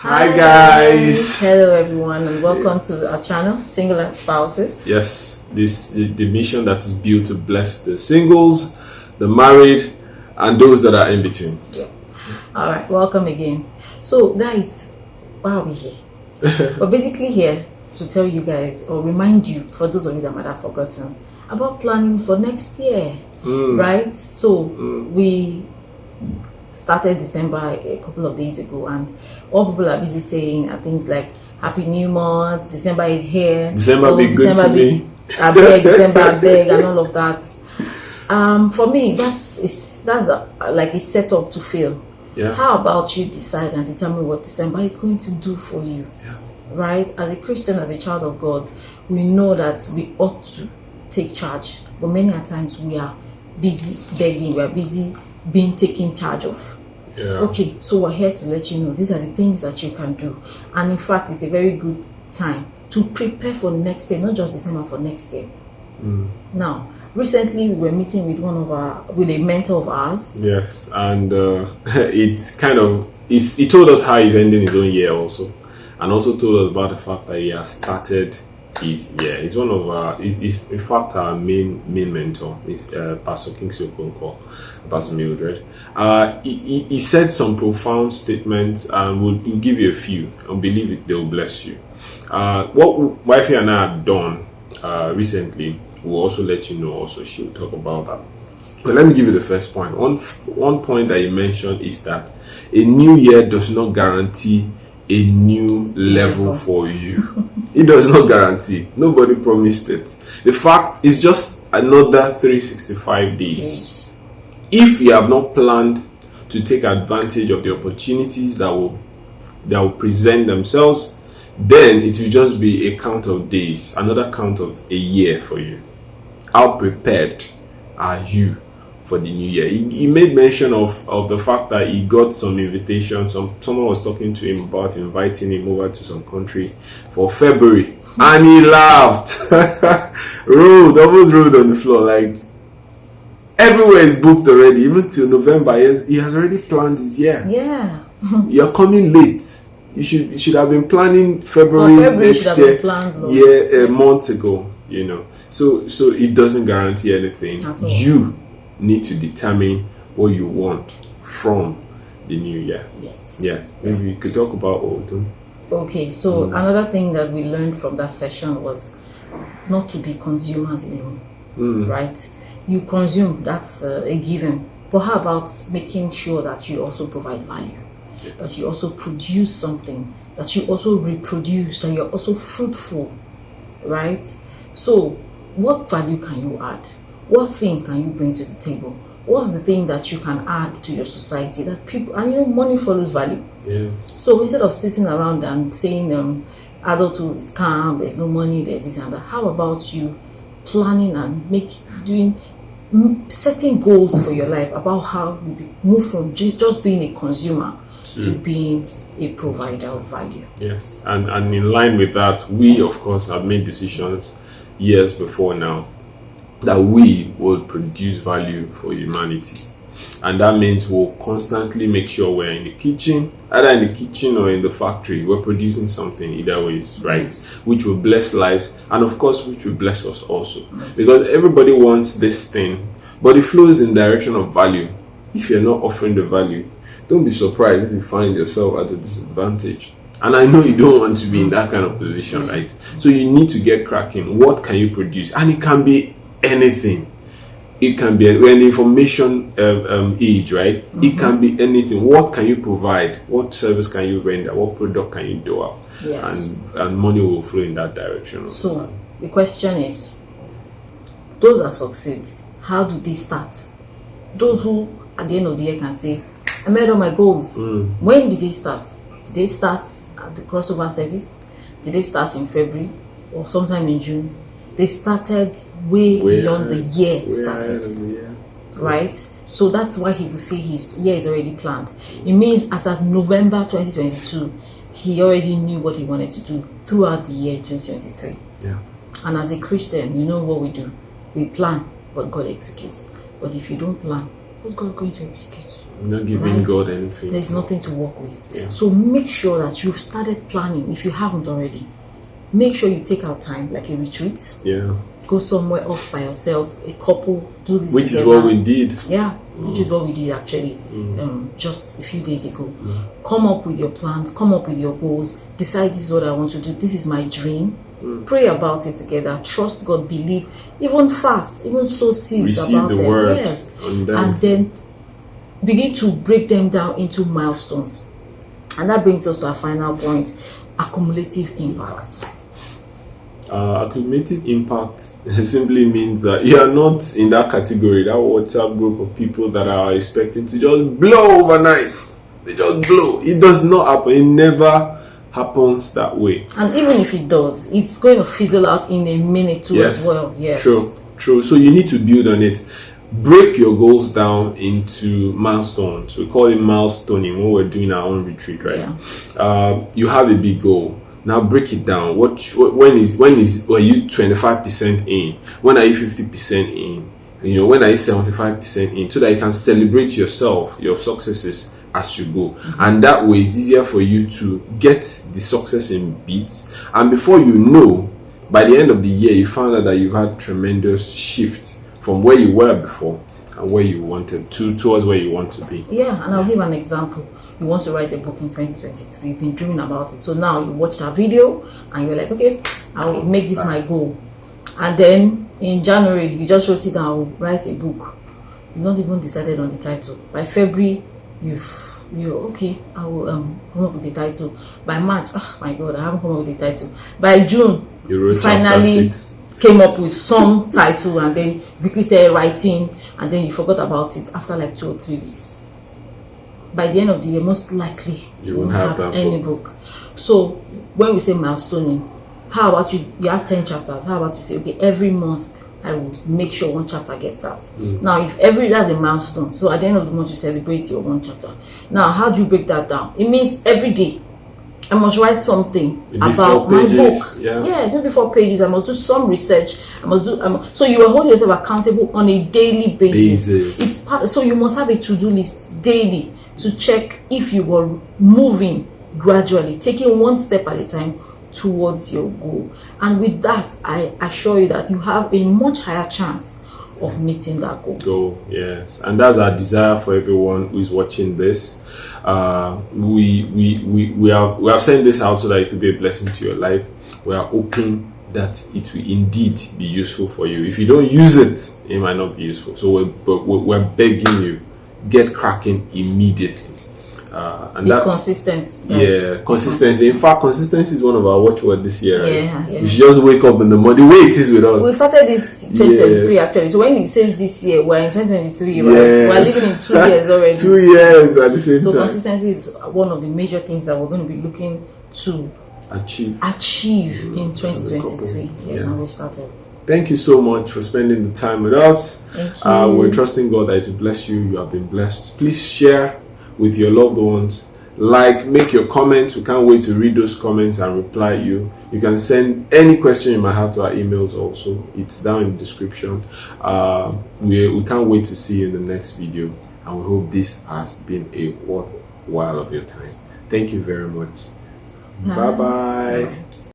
Hi guys. Hello everyone and welcome to our channel, Single and Spouses. Yes, the mission that is built to bless the singles, the married, and those that are in between. Yeah. All right, welcome again. So guys, why are we here? We're basically here to tell you guys or remind you, for those of you that might have forgotten, about planning for next year, right? So we started December a couple of days ago, and all people are busy saying things like Happy New Month, December is here, December be good to me, I beg, December I beg, and all of that. For me, that's like a setup to fail. Yeah. How about you decide and determine what December is going to do for you? Yeah. Right? As a Christian, as a child of God, we know that we ought to take charge, but many a times we are busy begging, we are busy being taken charge of. Yeah. Okay, so we're here to let you know these are the things that you can do, and in fact it's a very good time to prepare for next year, not just December, for next year. Now recently we were meeting with a mentor of ours. Yes, and he told us how he's ending his own year also, and also told us about the fact that he has started his year. He's one of our, he's in fact our main mentor. He's Pastor Kingsley Okonkwo, Pastor Mildred. He said some profound statements, and we'll give you a few, and believe it, they will bless you. What Wifey and I have done recently, we'll also let you know. Also, she'll talk about that. But let me give you the first point. One point that he mentioned is that a new year does not guarantee a new level for you. It does not guarantee. Nobody promised it. The fact is just another 365 days. If you have not planned to take advantage of the opportunities that will present themselves, then it will just be a count of days, another count of a year for you. How prepared are you for the new year? He made mention of the fact that he got some invitations. Someone was talking to him about inviting him over to some country for February, and he laughed. Almost rolled on the floor. Like, everywhere is booked already, even till November. He has already planned his year. Yeah. You're coming late. You should have been planning February next year, months ago. You know, so it doesn't guarantee anything. You need to determine what you want from the new year. Yes. Yeah. Maybe we could talk about Odun. Okay, so another thing that we learned from that session was not to be consumers alone. Right? You consume, that's a given. But how about making sure that you also provide value? Yes. That you also produce something, that you also reproduce, that you're also fruitful. Right? So what value can you add? What thing can you bring to the table? What's the thing that you can add to your society that people, and money follows value. Yes. So instead of sitting around and saying adulthood is scam, there's no money, there's this and that, how about you planning and setting goals for your life about how you move from just being a consumer to being a provider of value. Yes. And in line with that, we of course have made decisions years before now that we will produce value for humanity, and that means we'll constantly make sure we're in the kitchen, either in the kitchen or in the factory. We're producing something either ways, right? Yes. Which will bless lives, and of course which will bless us also. Yes. Because everybody wants this thing, but it flows in direction of value. If you're not offering the value, don't be surprised if you find yourself at a disadvantage. And I know you don't want to be in that kind of position, right? So you need to get cracking. What can you produce? And it can be anything. It can be an information age, right? It can be anything. What can you provide? What service can you render? What product can you do out? Yes. And money will flow in that direction. So the question is, those that succeed, how do they start? Those who at the end of the year can say, I made all my goals. When did they start? Did they start at the crossover service? Did they start in February or sometime in June? They started way beyond the year started. Right? So that's why he will say his year is already planned. It means as at November 2022, he already knew what he wanted to do throughout the year 2023. Yeah. And as a Christian, you know what we do. We plan, but God executes. But if you don't plan, what's God going to execute? You're not giving Right. God anything. There's nothing to work with. Yeah. So make sure that you've started planning if you haven't already. Make sure you take out time, like a retreat. Yeah. Go somewhere off by yourself, a couple, do this Which together. is what we did. Yeah, which is what we did actually just a few days ago. Come up with your plans, come up with your goals, decide this is what I want to do, this is my dream. Pray about it together, trust God, believe, even fast, even sow seeds Receive about the them. word. Yes. And And then begin to break them down into milestones. And that brings us to our final point, accumulative impact. Cumulative impact simply means that you are not in that category, that WhatsApp group of people that are expecting to just blow overnight. They just blow. It does not happen. It never happens that way. And even if it does, it's going to fizzle out in a minute too as well. Yes. True. So you need to build on it. Break your goals down into milestones. We call it milestoning when we're doing our own retreat, right? Yeah. You have a big goal. Now break it down. When are you 25% in? When are you 50% in? When are you 75% in? So that you can celebrate yourself, your successes as you go. And that way it's easier for you to get the success in bits. And before you know, by the end of the year, you found out that you've had tremendous shift from where you were before and where you wanted towards where you want to be. Yeah, and I'll give an example. You want to write a book in 2023, you've been dreaming about it. So now you watched our video and you're like, okay, I'll make this my goal. And then in January, you just wrote it down, I'll write a book. You've not even decided on the title. By February, you're okay, I will come up with the title. By March, oh my God, I haven't come up with the title. By June, you finally came up with some title, and then you quickly started writing, and then you forgot about it after like 2 or 3 weeks. By the end of the year, most likely you won't have any book. So when we say milestoning, how about you have 10 chapters? How about you say, okay, every month I will make sure one chapter gets out. Now, if that's a milestone, so at the end of the month you celebrate your one chapter. Now, how do you break that down? It means every day I must write something about my book. Yeah, maybe 4 pages. I must do some research. So you will hold yourself accountable on a daily basis. It's part. So you must have a to-do list daily to check if you were moving gradually, taking one step at a time towards your goal. And with that, I assure you that you have a much higher chance of meeting that goal. Yes, and that's our desire for everyone who is watching this. We have sent this out so that it could be a blessing to your life. We are hoping that it will indeed be useful for you. If you don't use it, it might not be useful. So we're begging you, get cracking immediately. And that's consistent. Yeah, consistency. In fact, consistency is one of our watchwords this year. Right? Yeah. You should just wake up in the morning. The way it is with us. We started this 2023 actually. So when it says this year, we're in 2023, right? We're living in 2 years already. 2 years at the same time. So consistency is one of the major things that we're going to be looking to achieve in 2023. Yes, and we started. Thank you so much for spending the time with us. Thank you. We're trusting God that it will bless you. You have been blessed. Please share with your loved ones. Make your comments. We can't wait to read those comments and reply you. You can send any question you might have to our emails also. It's down in the description. We can't wait to see you in the next video, and we hope this has been a worthwhile of your time. Thank you very much. Bye bye.